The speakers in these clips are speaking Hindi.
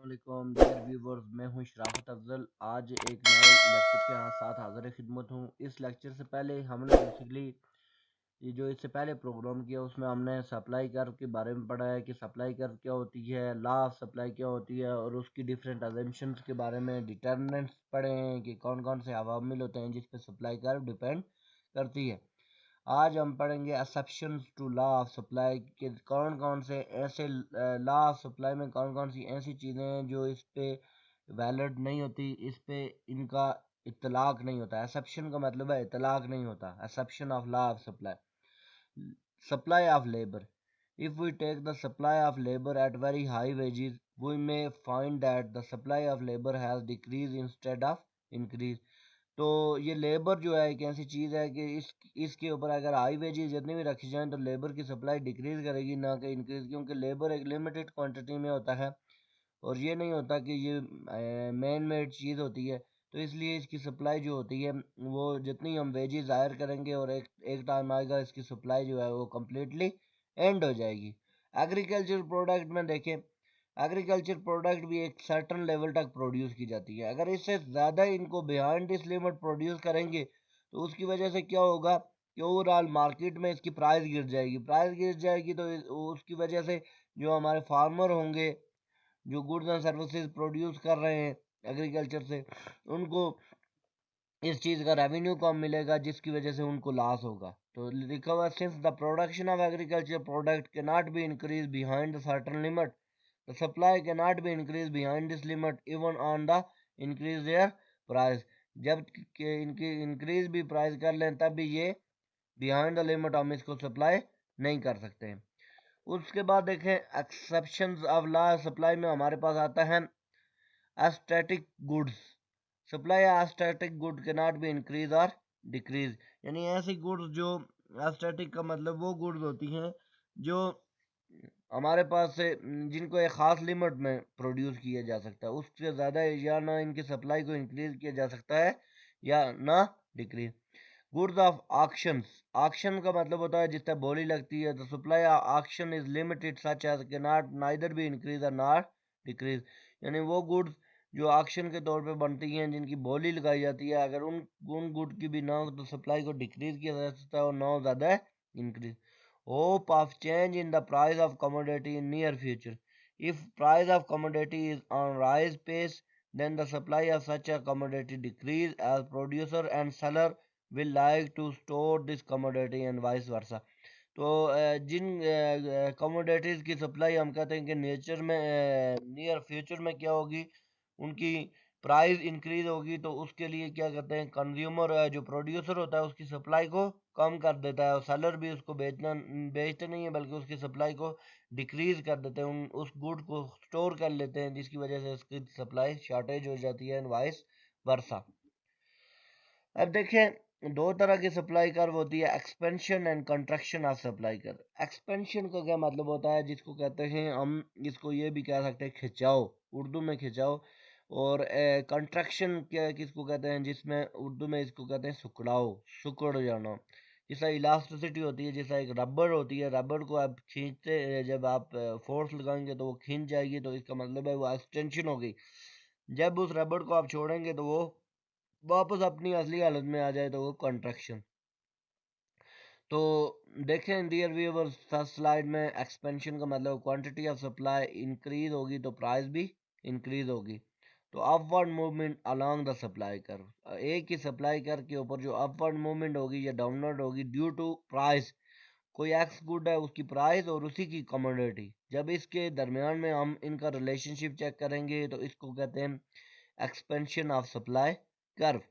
अस्सलामुअलैकुम डियर व्यूवर्स, मैं हूं शराफत अफजल। आज एक नए लेक्चर के साथ हाजिर खिदमत हूं। इस लेक्चर से पहले हमने बेसिकली ये जो इससे पहले प्रोग्राम किया उसमें हमने सप्लाई कर्व के बारे में पढ़ा है कि सप्लाई कर्व क्या होती है, लॉ ऑफ सप्लाई क्या होती है और उसकी डिफरेंट अजम्पशंस के बारे में डिटर्मिनेंट्स पढ़े हैं कि कौन कौन से अवामिल होते हैं जिस पर सप्लाई कर्व डिपेंड करती है। आज हम पढ़ेंगे exceptions to law of supply के कौन कौन से ऐसे लॉ ऑफ सप्लाई में कौन कौन सी ऐसी चीज़ें हैं जो इस पे वैलिड नहीं होती, इस पे इनका इतलाक नहीं होता। एक्सेप्शन का मतलब है इतलाक नहीं होता। Exception of law of supply. Supply of labour, if we take the supply of labor at very high wages we may find that the supply of labor has decreased instead of increased। तो ये लेबर जो है एक ऐसी चीज़ है कि इसके ऊपर अगर हाई वेजेस जितनी भी रखी जाएं तो लेबर की सप्लाई डिक्रीज करेगी ना कि इंक्रीज, क्योंकि लेबर एक लिमिटेड क्वांटिटी में होता है और ये नहीं होता कि ये मैन मेड चीज़ होती है। तो इसलिए इसकी सप्लाई जो होती है वो जितनी हम वेजेस हायर करेंगे और एक टाइम आएगा इसकी सप्लाई जो है वो कम्प्लीटली एंड हो जाएगी। एग्रीकल्चर प्रोडक्ट में देखें, एग्रीकल्चर प्रोडक्ट भी एक सर्टन लेवल तक प्रोड्यूस की जाती है। अगर इससे ज़्यादा इनको बिहाइंड दिस लिमिट प्रोड्यूस करेंगे तो उसकी वजह से क्या होगा कि ओवरऑल मार्केट में इसकी प्राइस गिर जाएगी। प्राइस गिर जाएगी तो उसकी वजह से जो हमारे फार्मर होंगे जो गुड्स एंड सर्विसेज प्रोड्यूस कर रहे हैं एग्रीकल्चर से, उनको इस चीज़ का रेवेन्यू कम मिलेगा जिसकी वजह से उनको लॉस होगा। तो लिखा हुआ since the production of agriculture product can not be increase behind the certain limit the supply can not be increase behind this limit even on the increase their price. जब इनकी इंक्रीज भी प्राइस कर लें तब भी ये बिहाइंड द लिमिट हम इसको सप्लाई नहीं कर सकते हैं। उसके बाद देखें एक्सेप्शंस ऑफ लॉ सप्लाई में हमारे पास आता है aesthetic goods. Supply aesthetic good के नॉट बी इंक्रीज और डिक्रीज, यानी ऐसी गुड्स जो एस्थेटिक का मतलब वो गुड्स होती हैं जो हमारे पास से जिनको एक ख़ास लिमिट में प्रोड्यूस किया जा सकता है, उससे ज़्यादा या ना इनकी सप्लाई को इंक्रीज किया जा सकता है या ना decrease. Goods of auctions, auction का मतलब होता है जिससे बोली लगती है। The supply of auction is limited such as के नॉट नाइदर बी इंक्रीज और नॉट डिक्रीज, यानी वो गुड्स जो ऑक्शन के तौर पे बनती हैं जिनकी बोली लगाई जाती है, अगर उन गुड की भी ना हो तो सप्लाई को डिक्रीज किया जा सकता है और ना ज़्यादा increase. Hope of change in the price of commodity in near future, if price of commodity is on rise pace then the supply of such a commodity decrease as producer and seller will like to store this commodity and vice versa। तो जिन कमोडिटीज़ की सप्लाई हम कहते हैं कि नेचर में नियर फ्यूचर में क्या होगी, उनकी प्राइस इंक्रीज होगी तो उसके लिए क्या करते हैं कंज्यूमर जो प्रोड्यूसर होता है उसकी सप्लाई को कम कर देता है और सेलर भी उसको बेचते नहीं है बल्कि उसकी सप्लाई को डिक्रीज कर देते हैं, उस गुड को स्टोर कर लेते हैं जिसकी वजह से उसकी सप्लाई शॉर्टेज हो जाती है एंड वाइस वर्सा। अब देखें दो तरह की सप्लाई कर्व होती है, expansion and construction of supply curve. Expansion का क्या मतलब होता है, जिसको कहते हैं हम इसको ये भी कह सकते हैं खिंचाव, उर्दू में खिंचाव। और कंट्रक्शन क्या किसको कहते हैं, जिसमें उर्दू में इसको कहते हैं सुकड़ाव, सुकड़ जाना। जैसा इलास्टिसिटी होती है, जैसा एक रबड़ होती है, रबड़ को आप खींचते जब आप फोर्स लगाएंगे तो वो खींच जाएगी, तो इसका मतलब है वो एक्सटेंशन हो गई। जब उस रबड़ को आप छोड़ेंगे तो वो वापस अपनी असली हालत में आ जाए तो वो कंट्रक्शन। तो देखें डियर व्यूअर्स फर्स्ट स्लाइड में एक्सपेंशन का मतलब क्वांटिटी ऑफ सप्लाई इंक्रीज होगी तो प्राइस भी इंक्रीज होगी। तो upward movement along the supply curve, एक ही सप्लाई कर्व के ऊपर जो अपवर्ड मूवमेंट होगी या डाउनवर्ड होगी ड्यू टू प्राइस, कोई एक्स गुड है उसकी प्राइस और उसी की कमोडिटी, जब इसके दरमियान में हम इनका रिलेशनशिप चेक करेंगे तो इसको कहते हैं एक्सपेंशन ऑफ सप्लाई कर्व।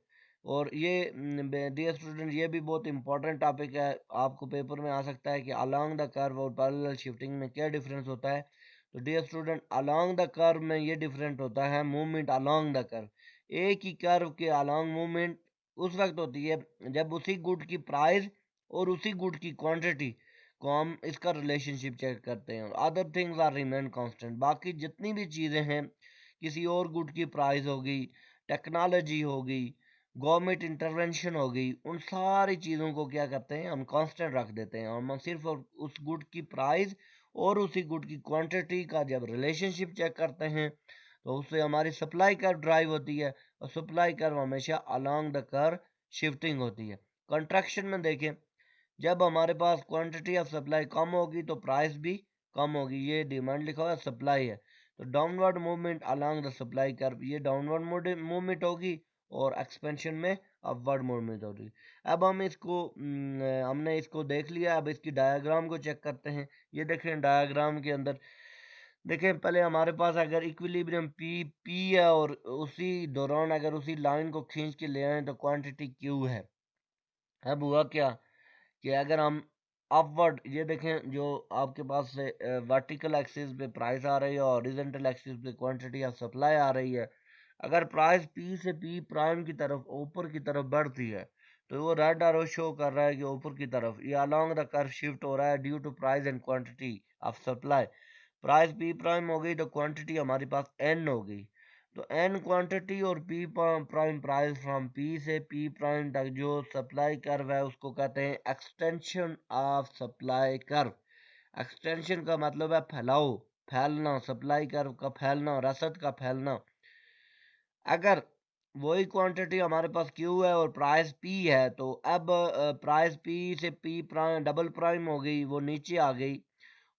और ये डियर स्टूडेंट ये भी बहुत इंपॉर्टेंट टॉपिक है, आपको पेपर में आ सकता है कि अलोंग द कर्व और पैरेलल शिफ्टिंग में क्या डिफरेंस होता है। तो dear student along the curve में ये डिफरेंट होता है मूवमेंट अलोंग द कर्व। एक ही कर्व के अलोंग मूवमेंट उस वक्त होती है जब उसी गुड की प्राइस और उसी गुड की क्वांटिटी को हम इसका रिलेशनशिप चेक करते हैं और other things are remain constant. बाकी जितनी भी चीज़ें हैं, किसी और गुड की प्राइस होगी, टेक्नोलॉजी होगी, गवर्नमेंट इंटरवेंशन होगी, उन सारी चीज़ों को क्या करते हैं हम कांस्टेंट रख देते हैं। हम सिर्फ उस गुड की प्राइस और उसी गुड की क्वांटिटी का जब रिलेशनशिप चेक करते हैं तो उससे हमारी सप्लाई कर्व ड्राइव होती है, और सप्लाई कर्व हमेशा अलोंग द कर्व शिफ्टिंग होती है। कंट्रैक्शन में देखें, जब हमारे पास क्वांटिटी ऑफ सप्लाई कम होगी तो प्राइस भी कम होगी। ये डिमांड लिखा हुआ है, सप्लाई है, तो downward movement along the supply curve, ये डाउनवर्ड मूवमेंट होगी, और एक्सपेंशन में अपवर्ड मूवमेंट होगी। अब हम इसको हमने इसको देख लिया, अब इसकी डायग्राम को चेक करते हैं। ये देखें डायग्राम के अंदर, देखें पहले हमारे पास अगर इक्विलिब्रियम पी पी है, और उसी दौरान अगर उसी लाइन को खींच के ले आए तो क्वांटिटी क्यू है। अब हुआ क्या कि अगर हम अपवर्ड, ये देखें जो आपके पास से वर्टिकल एक्सिस पे प्राइस आ रही है और हॉरिजॉन्टल एक्सिस पे क्वांटिटी ऑफ सप्लाई आ रही है, अगर प्राइस पी से पी प्राइम की तरफ ऊपर की तरफ बढ़ती है तो वो रेड एरो शो कर रहा है कि ऊपर की तरफ ये अलोंग द कर्व शिफ्ट हो रहा है due to price and quantity of supply. Price P prime हो गई तो क्वांटिटी हमारे पास एन हो गई, तो एन क्वांटिटी और P prime price from P से पी प्राइम तक जो सप्लाई कर्व है उसको कहते हैं extension of supply curve. Extension का मतलब है फैलाव, फैलना, सप्लाई कर्व का फैलना, रसद का फैलना। अगर वही क्वांटिटी हमारे पास क्यू है और प्राइस पी है, तो अब प्राइस पी से पी प्राइम डबल प्राइम हो गई, वो नीचे आ गई,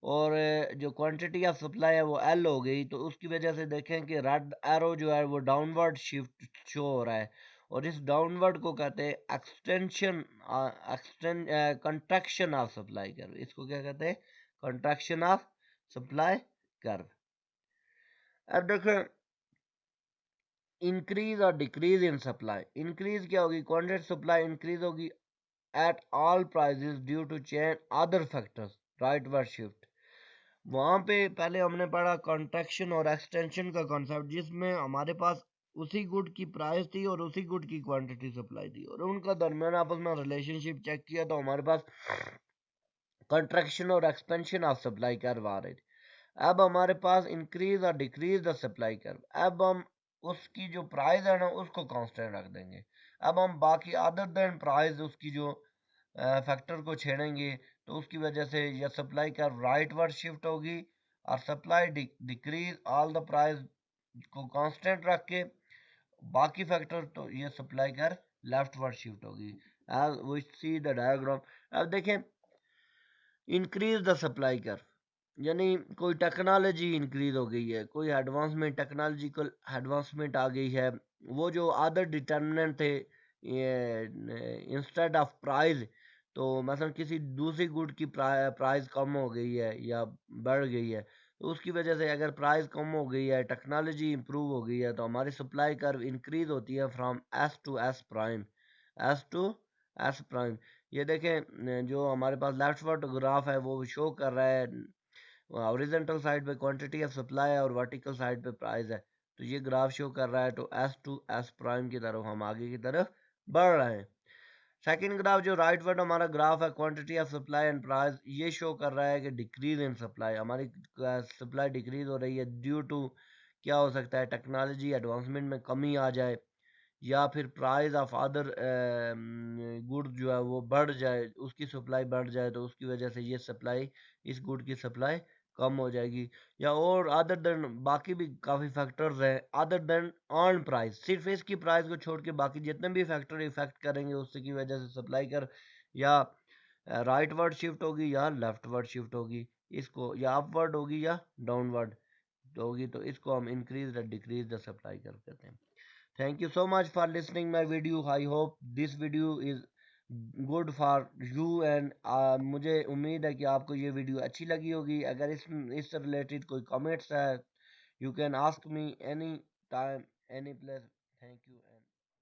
और जो क्वांटिटी ऑफ सप्लाई है वो एल हो गई, तो उसकी वजह से देखें कि रेड एरो जो है वो डाउनवर्ड शिफ्ट शो हो रहा है, और इस डाउनवर्ड को कहते हैं extension, contraction of supply curve. इसको क्या कहते हैं? Contraction of supply curve. अब देखें इंक्रीज और डिक्रीज इन सप्लाई। इंक्रीज क्या होगी? क्वांटिटी सप्लाई इंक्रीज होगी at all prices due to change other factors, rightward shift. वहाँ पे पहले हमने पढ़ा कॉन्ट्रैक्शन और एक्सटेंशन का कॉन्सेप्ट, जिसमें हमारे पास उसी गुड की प्राइस थी और उसी गुड की क्वांटिटी सप्लाई थी, और उनका दरमियान आपस में रिलेशनशिप चेक किया तो हमारे पास कॉन्ट्रैक्शन और एक्सपेंशन ऑफ सप्लाई कर्व आ रहे थे। अब हमारे पास इंक्रीज और डिक्रीज द सप्लाई कर्व, अब हम उसकी जो प्राइस है ना उसको कांस्टेंट रख देंगे। अब हम बाकी अदर देन प्राइस उसकी जो फैक्टर को छेड़ेंगे, तो उसकी वजह से यह supply curve rightward shift होगी, और supply decrease all the price को कांस्टेंट रख के बाकी फैक्टर, तो ये supply curve leftward shift होगी। As we see the diagram. अब देखें इंक्रीज द सप्लाई कर्व, यानी कोई टेक्नोलॉजी इंक्रीज हो गई है, कोई एडवांसमेंट, टेक्नोलॉजिकल एडवांसमेंट आ गई है। वो जो अदर डिटर्मिनेंट थे इंस्टेड ऑफ प्राइस, तो मसलन किसी दूसरी गुड की प्राइस कम हो गई है या बढ़ गई है, तो उसकी वजह से अगर प्राइस कम हो गई है, टेक्नोलॉजी इंप्रूव हो गई है, तो हमारी सप्लाई कर्व इंक्रीज होती है from S to S prime, S to S prime. ये देखें जो हमारे पास लेफ्ट वर्ड ग्राफ है वो शो कर रहा है हॉरिजॉन्टल साइड पे क्वांटिटी ऑफ सप्लाई है और वर्टिकल साइड पे प्राइस है, तो ये ग्राफ शो कर रहा है तो एस टू एस प्राइम की तरफ हम आगे की तरफ बढ़ रहे हैं। सेकंड ग्राफ जो राइट वर्ड हमारा ग्राफ है quantity of supply and price, ये शो कर रहा है कि डिक्रीज इन सप्लाई, हमारी सप्लाई डिक्रीज हो रही है ड्यू टू क्या हो सकता है, टेक्नोलॉजी एडवांसमेंट में कमी आ जाए, या फिर प्राइस ऑफ अदर गुड जो है वो बढ़ जाए, उसकी सप्लाई बढ़ जाए, तो उसकी वजह से ये सप्लाई, इस गुड की सप्लाई कम हो जाएगी। या और अदर देन बाकी भी काफ़ी फैक्टर्स हैं अदर देन ऑन प्राइस, सिर्फ इसकी प्राइस को छोड़ के बाकी जितने भी फैक्टर इफेक्ट करेंगे उससे की वजह से सप्लाई कर या राइट वर्ड शिफ्ट होगी या लेफ्ट वर्ड शिफ्ट होगी, इसको या अपवर्ड होगी या डाउनवर्ड होगी, तो इसको हम increase the decrease the supply कर कहते हैं। Thank you so much for listening my video. I hope this video is good for you and मुझे उम्मीद है कि आपको ये वीडियो अच्छी लगी होगी। अगर इससे रिलेटेड कोई कमेंट्स है, you can ask me any time, any place. Thank you.